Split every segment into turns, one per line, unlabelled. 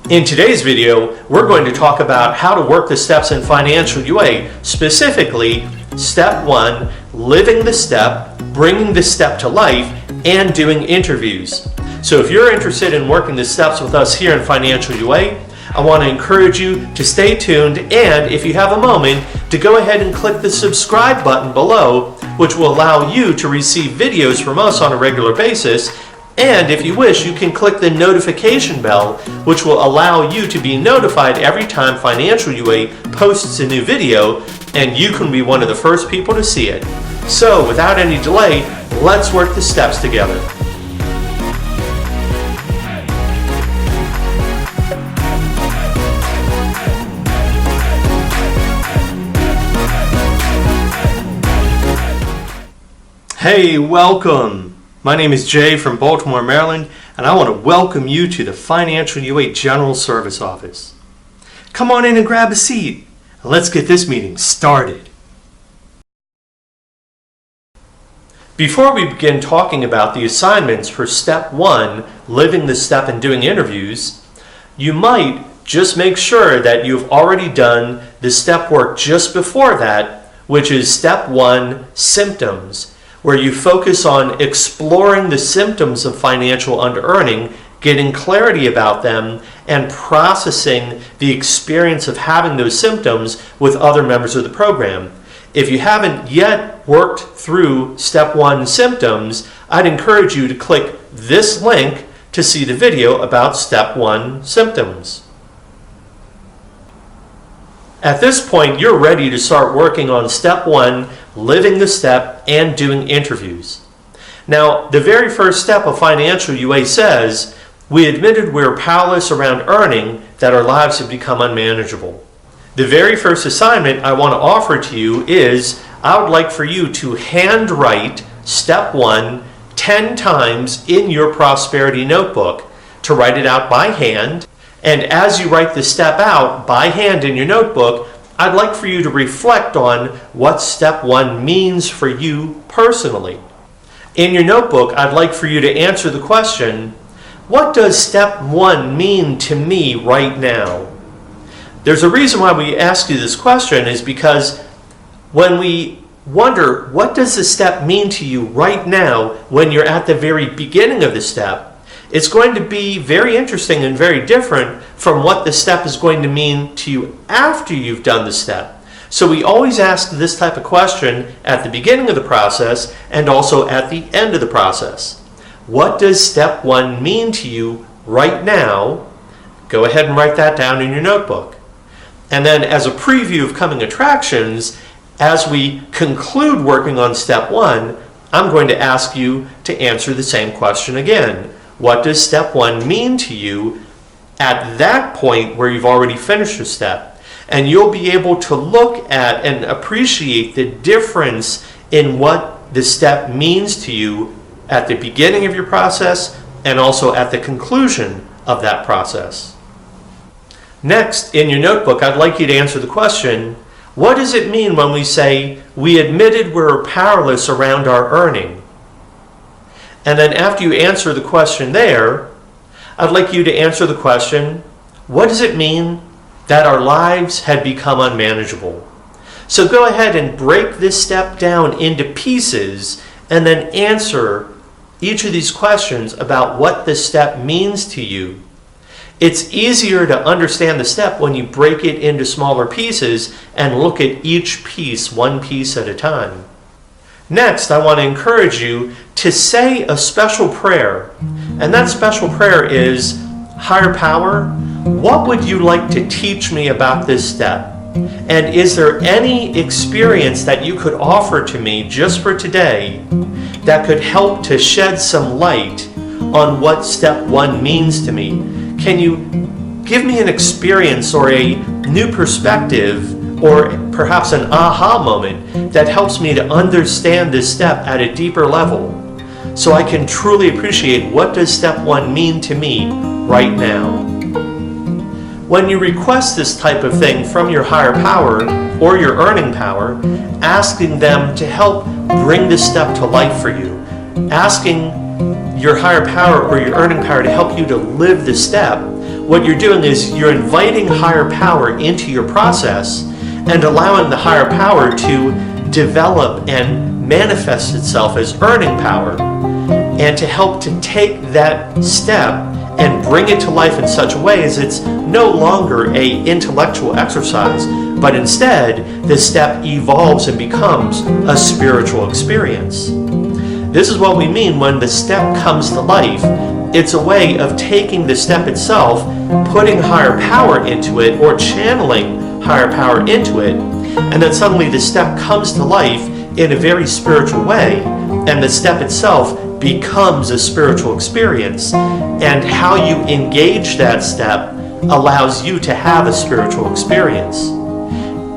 In today's video, we're going to talk about how to work the steps in Financial UA, specifically Step 1, living the step, bringing the step to life, and doing interviews. So if you're interested in working the steps with us here in Financial UA, I want to encourage you to stay tuned, and if you have a moment, to go ahead and click the subscribe button below, which will allow you to receive videos from us on a regular basis. And if you wish, you can click the notification bell, which will allow you to be notified every time Financial UA posts a new video, and you can be one of the first people to see it. So without any delay, let's work the steps together. Hey, welcome! My name is Jay from Baltimore, Maryland, and I want to welcome you to the Financial UA General Service Office. Come on in and grab a seat, and let's get this meeting started. Before we begin talking about the assignments for Step 1, living the step and doing interviews, you might just make sure that you've already done the step work just before that, which is Step 1, symptoms, where you focus on exploring the symptoms of financial underearning, getting clarity about them, and processing the experience of having those symptoms with other members of the program. If you haven't yet worked through Step 1 symptoms, I'd encourage you to click this link to see the video about Step 1 symptoms. At this point, you're ready to start working on Step 1, living the step, and doing interviews. Now, the very first step of Financial UA says, we admitted we're powerless around earning, that our lives have become unmanageable. The very first assignment I want to offer to you is, I would like for you to handwrite Step 1 10 times in your prosperity notebook, to write it out by hand. And as you write the step out by hand in your notebook, I'd like for you to reflect on what Step 1 means for you personally. In your notebook, I'd like for you to answer the question, what does Step 1 mean to me right now? There's a reason why we ask you this question, is because when we wonder, what does the step mean to you right now when you're at the very beginning of the step, it's going to be very interesting and very different from what the step is going to mean to you after you've done the step. So we always ask this type of question at the beginning of the process and also at the end of the process. What does Step 1 mean to you right now? Go ahead and write that down in your notebook. And then as a preview of coming attractions, as we conclude working on Step 1, I'm going to ask you to answer the same question again. What does Step 1 mean to you at that point where you've already finished the step? And you'll be able to look at and appreciate the difference in what the step means to you at the beginning of your process and also at the conclusion of that process. Next, in your notebook, I'd like you to answer the question, what does it mean when we say, we admitted we're powerless around our earning? And then after you answer the question there, I'd like you to answer the question, what does it mean that our lives had become unmanageable? So go ahead and break this step down into pieces and then answer each of these questions about what this step means to you. It's easier to understand the step when you break it into smaller pieces and look at each piece, one piece at a time. Next, I want to encourage you to say a special prayer. And that special prayer is, Higher Power, what would you like to teach me about this step? And is there any experience that you could offer to me just for today that could help to shed some light on what Step 1 means to me? Can you give me an experience or a new perspective or perhaps an aha moment that helps me to understand this step at a deeper level so I can truly appreciate what does Step 1 mean to me right now? When you request this type of thing from your higher power or your earning power, asking them to help bring this step to life for you, asking your higher power or your earning power to help you to live this step what you're doing is you're inviting higher power into your process and allowing the higher power to develop and manifest itself as earning power, and to help to take that step and bring it to life in such a way as it's no longer an intellectual exercise, but instead the step evolves and becomes a spiritual experience. This is what we mean when the step comes to life. It's a way of taking the step itself, putting higher power into it, or channeling higher power into it, and then suddenly the step comes to life in a very spiritual way, and the step itself becomes a spiritual experience, and how you engage that step allows you to have a spiritual experience.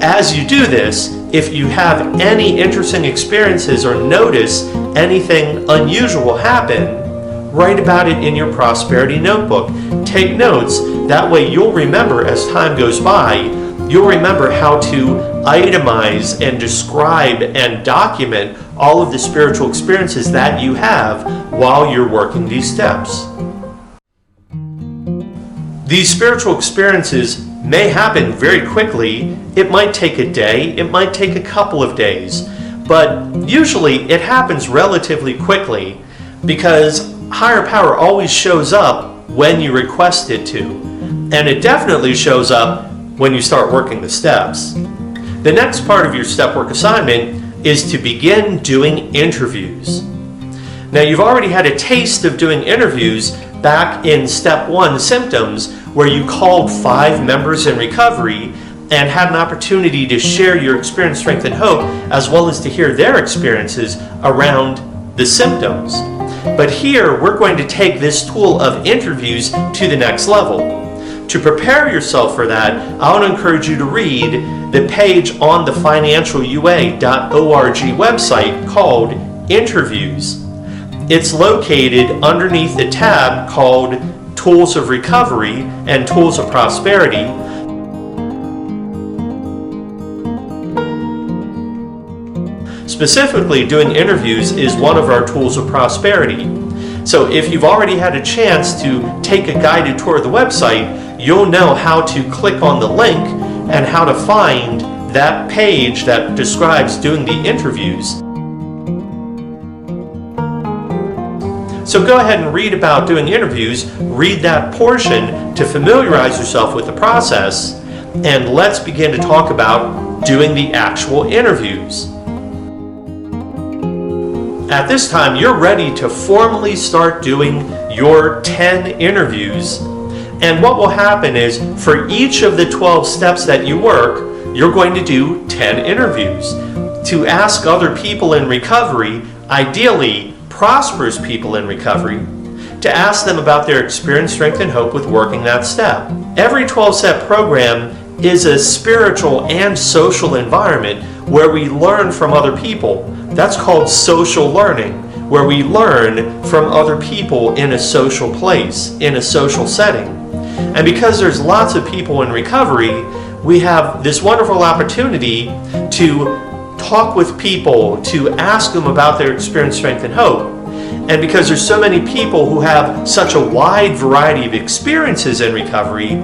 As you do this, if you have any interesting experiences or notice anything unusual happen, write about it in your prosperity notebook. Take notes. That way you'll remember as time goes by, you'll remember how to itemize and describe and document all of the spiritual experiences that you have while you're working these steps. These spiritual experiences may happen very quickly. It might take a day, it might take a couple of days, but usually it happens relatively quickly because higher power always shows up when you request it to, and it definitely shows up when you start working the steps. The next part of your step work assignment is to begin doing interviews. Now, you've already had a taste of doing interviews back in step 1, symptoms, where you called 5 members in recovery and had an opportunity to share your experience, strength, and hope, as well as to hear their experiences around the symptoms. But here, we're going to take this tool of interviews to the next level. To prepare yourself for that, I want to encourage you to read the page on the financialua.org website called Interviews. It's located underneath the tab called Tools of Recovery and Tools of Prosperity. Specifically, doing interviews is one of our tools of prosperity. So if you've already had a chance to take a guided tour of the website, you'll know how to click on the link and how to find that page that describes doing the interviews. So go ahead and read about doing interviews, read that portion to familiarize yourself with the process, and let's begin to talk about doing the actual interviews. At this time, you're ready to formally start doing your 10 interviews. And what will happen is, for each of the 12 steps that you work, you're going to do 10 interviews to ask other people in recovery, ideally prosperous people in recovery, to ask them about their experience, strength, and hope with working that step. Every 12-step program is a spiritual and social environment where we learn from other people. That's called social learning, where we learn from other people in a social place, in a social setting. And because there's lots of people in recovery, we have this wonderful opportunity to talk with people, to ask them about their experience, strength, and hope. And because there's so many people who have such a wide variety of experiences in recovery,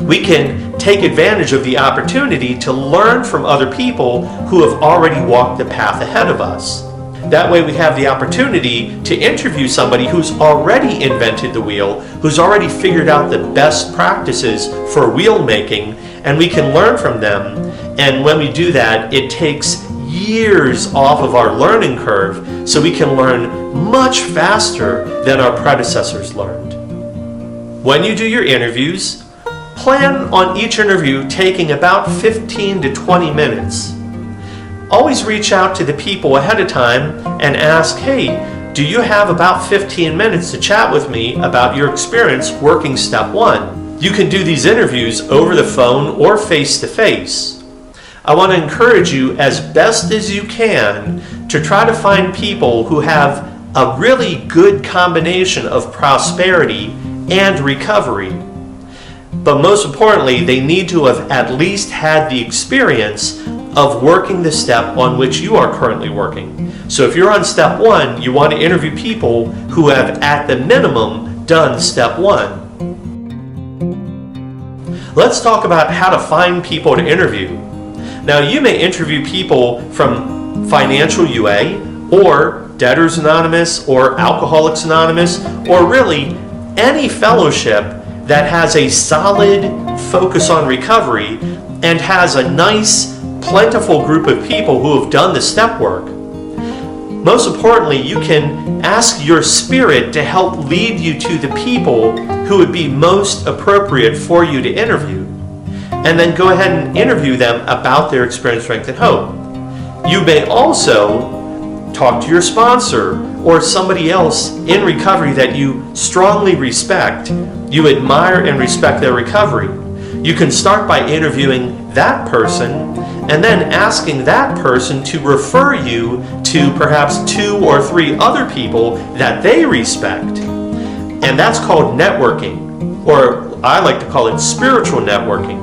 we can take advantage of the opportunity to learn from other people who have already walked the path ahead of us. That way we have the opportunity to interview somebody who's already invented the wheel, who's already figured out the best practices for wheel making, and we can learn from them. And when we do that, it takes years off of our learning curve, so we can learn much faster than our predecessors learned. When you do your interviews, plan on each interview taking about 15 to 20 minutes. Always reach out to the people ahead of time and ask, hey, do you have about 15 minutes to chat with me about your experience working step 1? You can do these interviews over the phone or face-to-face. I want to encourage you as best as you can to try to find people who have a really good combination of prosperity and recovery. But most importantly, they need to have at least had the experience of working the step on which you are currently working. So if you're on step 1, you want to interview people who have at the minimum done step 1. Let's talk about how to find people to interview. Now, you may interview people from Financial UA or Debtors Anonymous or Alcoholics Anonymous, or really any fellowship that has a solid focus on recovery and has a nice, plentiful group of people who have done the step work. Most importantly, you can ask your spirit to help lead you to the people who would be most appropriate for you to interview, and then go ahead and interview them about their experience, strength, and hope. You may also talk to your sponsor or somebody else in recovery that you strongly respect. You admire and respect their recovery. You can start by interviewing that person and then asking that person to refer you to perhaps 2 or 3 other people that they respect. And that's called networking, or I like to call it spiritual networking,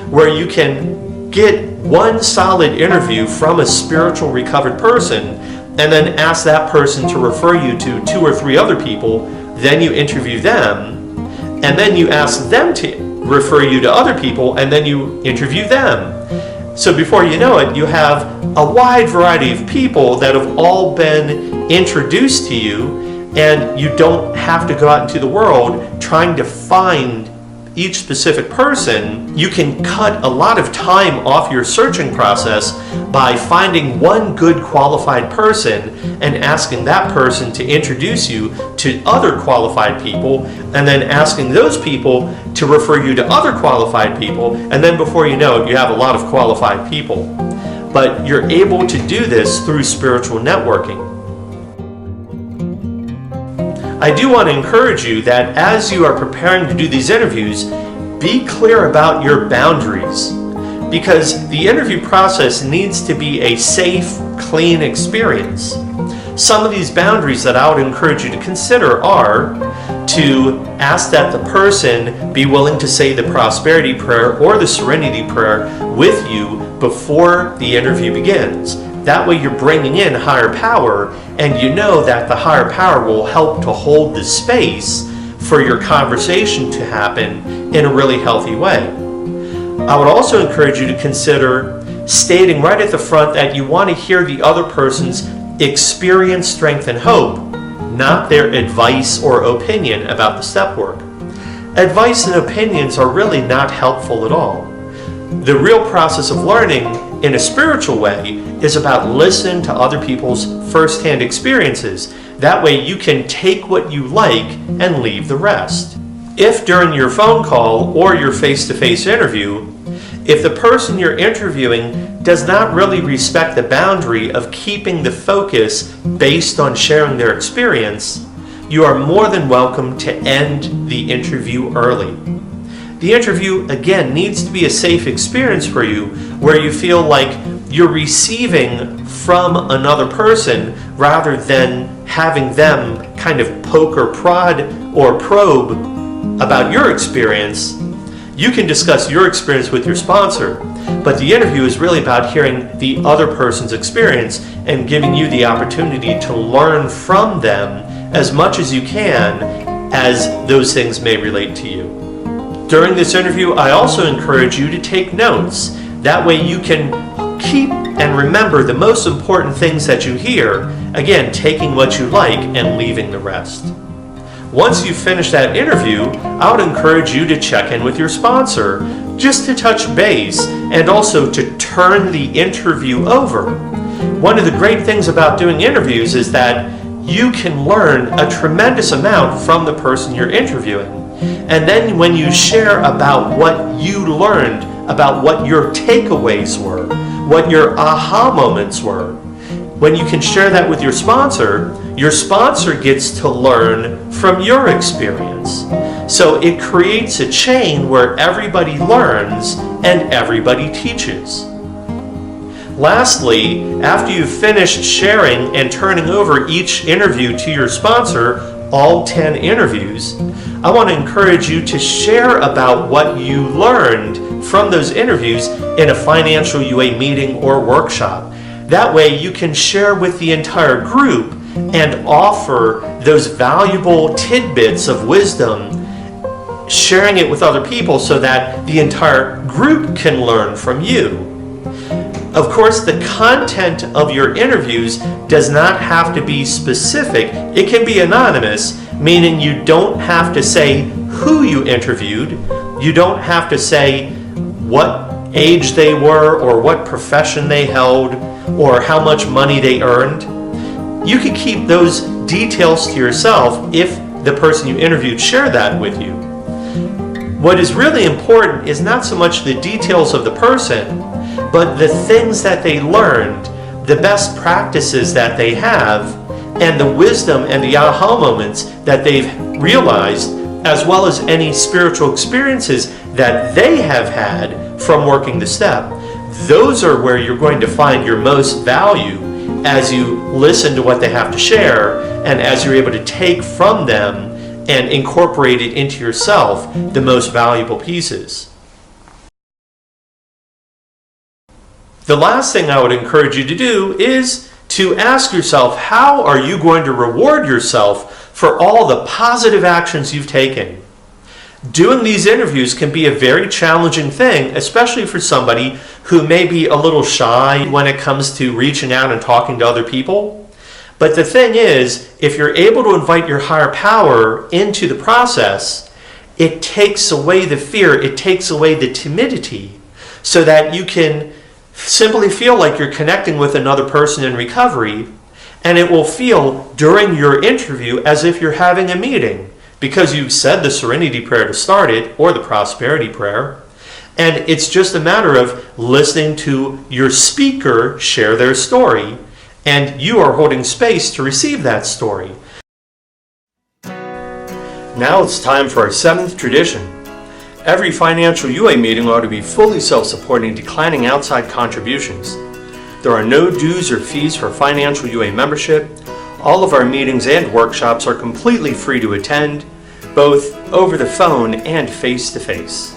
where you can get one solid interview from a spiritual recovered person and then ask that person to refer you to 2 or 3 other people. Then you interview them, and then you ask them to refer you to other people, and then you interview them. So before you know it, you have a wide variety of people that have all been introduced to you, and you don't have to go out into the world trying to find each specific person. You can cut a lot of time off your searching process by finding one good qualified person and asking that person to introduce you to other qualified people, and then asking those people to refer you to other qualified people, and then before you know it, you have a lot of qualified people. But you're able to do this through spiritual networking. I do want to encourage you that as you are preparing to do these interviews, be clear about your boundaries, because the interview process needs to be a safe, clean experience. Some of these boundaries that I would encourage you to consider are to ask that the person be willing to say the prosperity prayer or the serenity prayer with you before the interview begins. That way you're bringing in higher power, and you know that the higher power will help to hold the space for your conversation to happen in a really healthy way. I would also encourage you to consider stating right at the front that you want to hear the other person's experience, strength, and hope, not their advice or opinion about the step work. Advice and opinions are really not helpful at all. The real process of learning in a spiritual way is about listening to other people's first-hand experiences. That way you can take what you like and leave the rest. If during your phone call or your face-to-face interview, if the person you're interviewing does not really respect the boundary of keeping the focus based on sharing their experience, you are more than welcome to end the interview early. The interview, again, needs to be a safe experience for you, where you feel like you're receiving from another person rather than having them kind of poke or prod or probe about your experience. You can discuss your experience with your sponsor, but the interview is really about hearing the other person's experience and giving you the opportunity to learn from them as much as you can as those things may relate to you. During this interview, I also encourage you to take notes. That way you can keep and remember the most important things that you hear, again, taking what you like and leaving the rest. Once you finish that interview, I would encourage you to check in with your sponsor, just to touch base and also to turn the interview over. One of the great things about doing interviews is that you can learn a tremendous amount from the person you're interviewing. And then when you share about what you learned, about what your takeaways were, what your aha moments were, when you can share that with your sponsor gets to learn from your experience. So it creates a chain where everybody learns and everybody teaches. Lastly, after you've finished sharing and turning over each interview to your sponsor, all 10 interviews, I want to encourage you to share about what you learned from those interviews in a financial UA meeting or workshop. That way you can share with the entire group and offer those valuable tidbits of wisdom, sharing it with other people so that the entire group can learn from you. Of course, the content of your interviews does not have to be specific. It can be anonymous, meaning you don't have to say who you interviewed. You don't have to say what age they were or what profession they held or how much money they earned. You can keep those details to yourself if the person you interviewed shared that with you. What is really important is not so much the details of the person, but the things that they learned, the best practices that they have, and the wisdom and the aha moments that they've realized, as well as any spiritual experiences that they have had from working the step. Those are where you're going to find your most value as you listen to what they have to share and as you're able to take from them and incorporate it into yourself the most valuable pieces. The last thing I would encourage you to do is to ask yourself, how are you going to reward yourself for all the positive actions you've taken? Doing these interviews can be a very challenging thing, especially for somebody who may be a little shy when it comes to reaching out and talking to other people. But the thing is, if you're able to invite your higher power into the process, it takes away the fear, it takes away the timidity, so that you can simply feel like you're connecting with another person in recovery, and it will feel during your interview as if you're having a meeting because you've said the serenity prayer to start it or the prosperity prayer, and it's just a matter of listening to your speaker share their story, and you are holding space to receive that story. Now it's time for our 7th tradition. Every financial UA meeting ought to be fully self-supporting, declining outside contributions. There are no dues or fees for financial UA membership. All of our meetings and workshops are completely free to attend, both over the phone and face-to-face.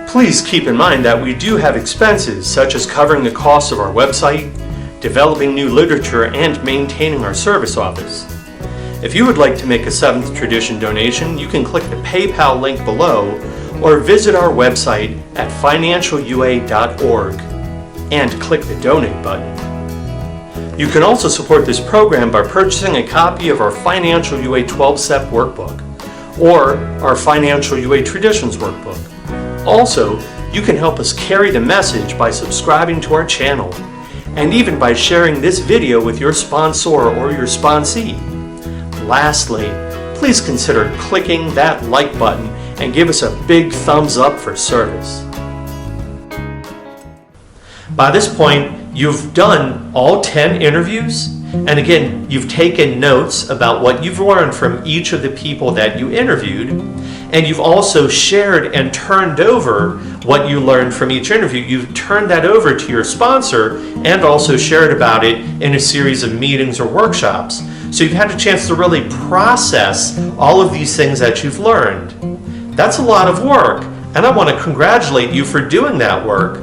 Please keep in mind that we do have expenses such as covering the costs of our website, developing new literature, and maintaining our service office. If you would like to make a 7th tradition donation, you can click the PayPal link below or visit our website at financialua.org and click the donate button. You can also support this program by purchasing a copy of our Financial UA 12-Step Workbook or our Financial UA Traditions Workbook. Also, you can help us carry the message by subscribing to our channel and even by sharing this video with your sponsor or your sponsee. Lastly, please consider clicking that like button and give us a big thumbs up for service. By this point, you've done all 10 interviews, and again, you've taken notes about what you've learned from each of the people that you interviewed, and you've also shared and turned over what you learned from each interview. You've turned that over to your sponsor and also shared about it in a series of meetings or workshops. So you've had a chance to really process all of these things that you've learned. That's a lot of work, and I want to congratulate you for doing that work.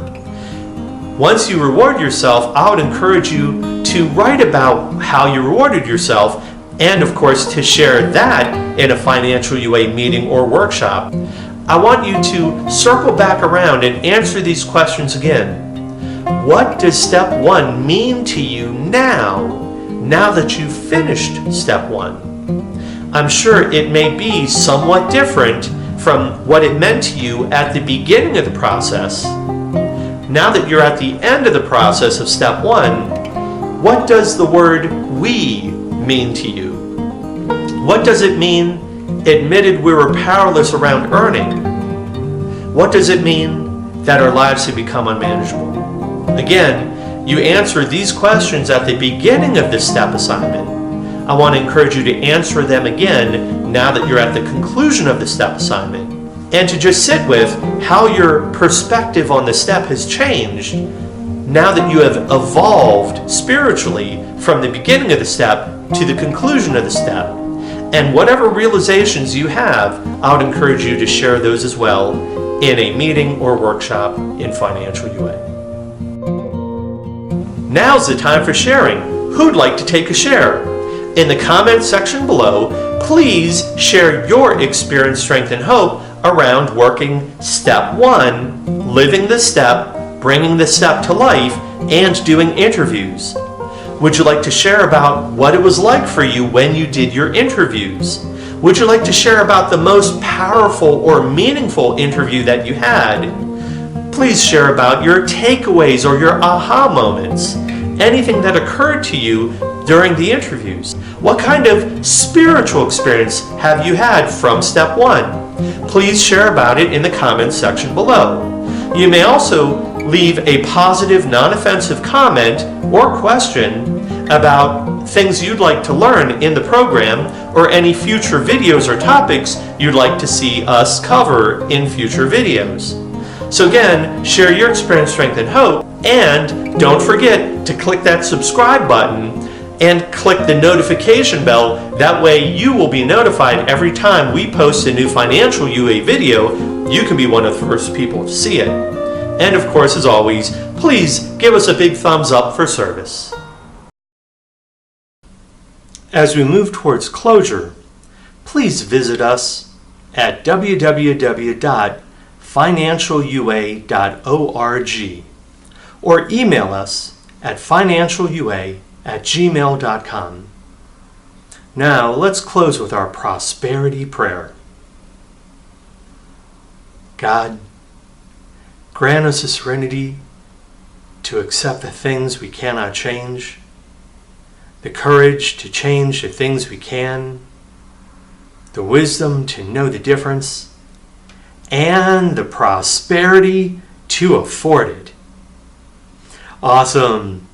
Once you reward yourself, I would encourage you to write about how you rewarded yourself, and of course to share that in a financial UA meeting or workshop. I want you to circle back around and answer these questions again. What does step 1 mean to you now that you've finished step 1? I'm sure it may be somewhat different from what it meant to you at the beginning of the process. Now that you're at the end of the process of step 1, what does the word "we" mean to you? What does it mean, admitted we were powerless around earning? What does it mean that our lives have become unmanageable? Again, you answer these questions at the beginning of this step assignment. I want to encourage you to answer them again now that you're at the conclusion of the step assignment, and to just sit with how your perspective on the step has changed now that you have evolved spiritually from the beginning of the step to the conclusion of the step. And whatever realizations you have, I would encourage you to share those as well in a meeting or workshop in Financial UA. Now's the time for sharing. Who'd like to take a share? In the comments section below, please share your experience, strength, and hope around working step 1, living the step, bringing the step to life, and doing interviews? Would you like to share about what it was like for you when you did your interviews? Would you like to share about the most powerful or meaningful interview that you had? Please share about your takeaways or your aha moments. Anything that occurred to you during the interviews. What kind of spiritual experience have you had from step 1? Please share about it in the comments section below. You may also leave a positive, non-offensive comment or question about things you'd like to learn in the program or any future videos or topics you'd like to see us cover in future videos. So again, share your experience, strength, and hope, and don't forget to click that subscribe button and click the notification bell. That way you will be notified every time we post a new financial UA video. You can be one of the first people to see it. And of course, as always, please give us a big thumbs up for service. As we move towards closure, please visit us at www.financialua.org or email us at financialua@gmail.com. Now, let's close with our prosperity prayer. God, grant us the serenity to accept the things we cannot change, the courage to change the things we can, the wisdom to know the difference, and the prosperity to afford it. Awesome.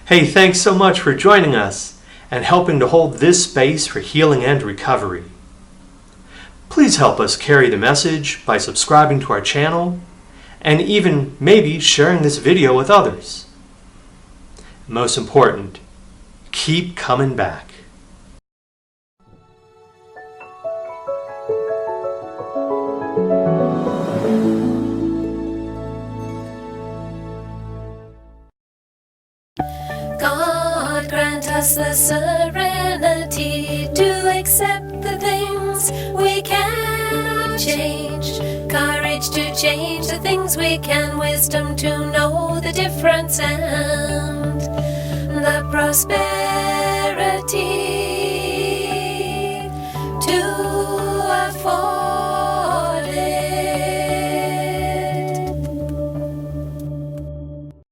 Hey, thanks so much for joining us and helping to hold this space for healing and recovery. Please help us carry the message by subscribing to our channel and even maybe sharing this video with others. Most important, keep coming back.
God grant us the serenity to accept the things we cannot change, courage to change the things we can, wisdom to know the difference, and the prosperity